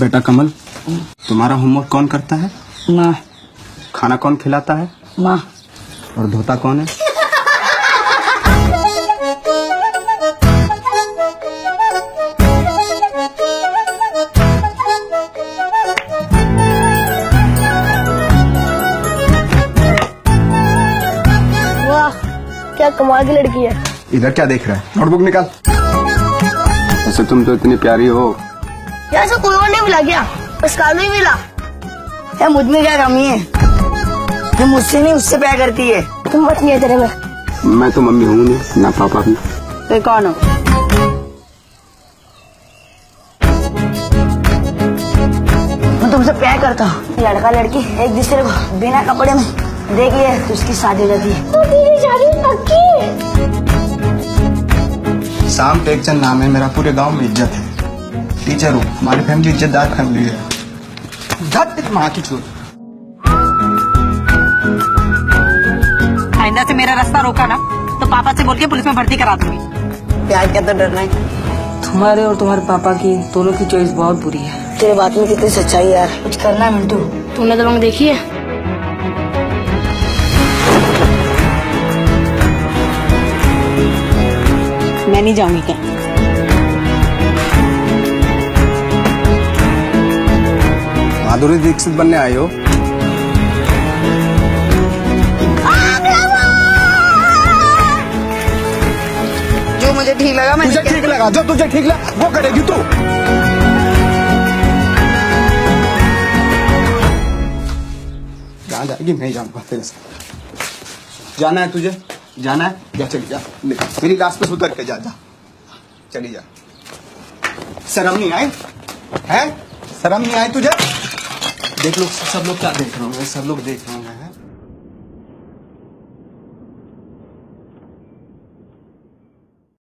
बेटा कमल, तुम्हारा होमवर्क कौन करता है? माँ। खाना कौन खिलाता है? माँ। और धोता कौन है? वाह, क्या कमाल की लड़की है। इधर क्या देख रहा है? नोटबुक निकाल। ऐसे तुम तो इतनी प्यारी हो। यार से कोई और नहीं मिला क्या? बस कानू ही मिला। यार मुझ में क्या कमी है? जो मुझसे नहीं उससे प्यार करती है। तुम मत नहीं है तेरे में। मैं तो मम्मी हूँ नहीं, ना पापा भी। तो कौन हो? मैं तुमसे प्यार करता हूँ। लड़का लड़की एक दूसरे को बिना कपड़े में देख लिया तो उसकी शादी हो जाती है। तो तेरी शादी पक्की है। शाम टेकचंद नाम है मेरा, पूरे गांव में इज्जत है। टीचर हूँ, हमारी फैमिली इज्जतदार फैमिली है। धत माँ की चोट। आइंदा से मेरा रास्ता रोका ना तो पापा से बोल के पुलिस में भर्ती करा दूंगी। प्यार क्या तो डरना है। तुम्हारे और तुम्हारे पापा की दोनों की चॉइस बहुत बुरी है। तेरे बात में कितनी सच्चाई है यार। कुछ करना है मिंटू। तूने दबंग देखी है? मैं नहीं जाऊंगी क्या? माधुरी दीक्षित बनने आई हो? जो मुझे ठीक लगा मैं तुझे ठीक लगा, जो तुझे ठीक लगा वो करेगी तू। कहाँ जाएगी? नहीं जाऊंगा तेरे साथ। जाना है तुझे? जाना है? जा, चली जा। मेरी लाश पे उतर के जा। चली जा। शर्म नहीं आई? है? शर्म नहीं आई तुझे? देख लो, सब लोग क्या देख रहे होंगे, सब लोग देख रहे होंगे।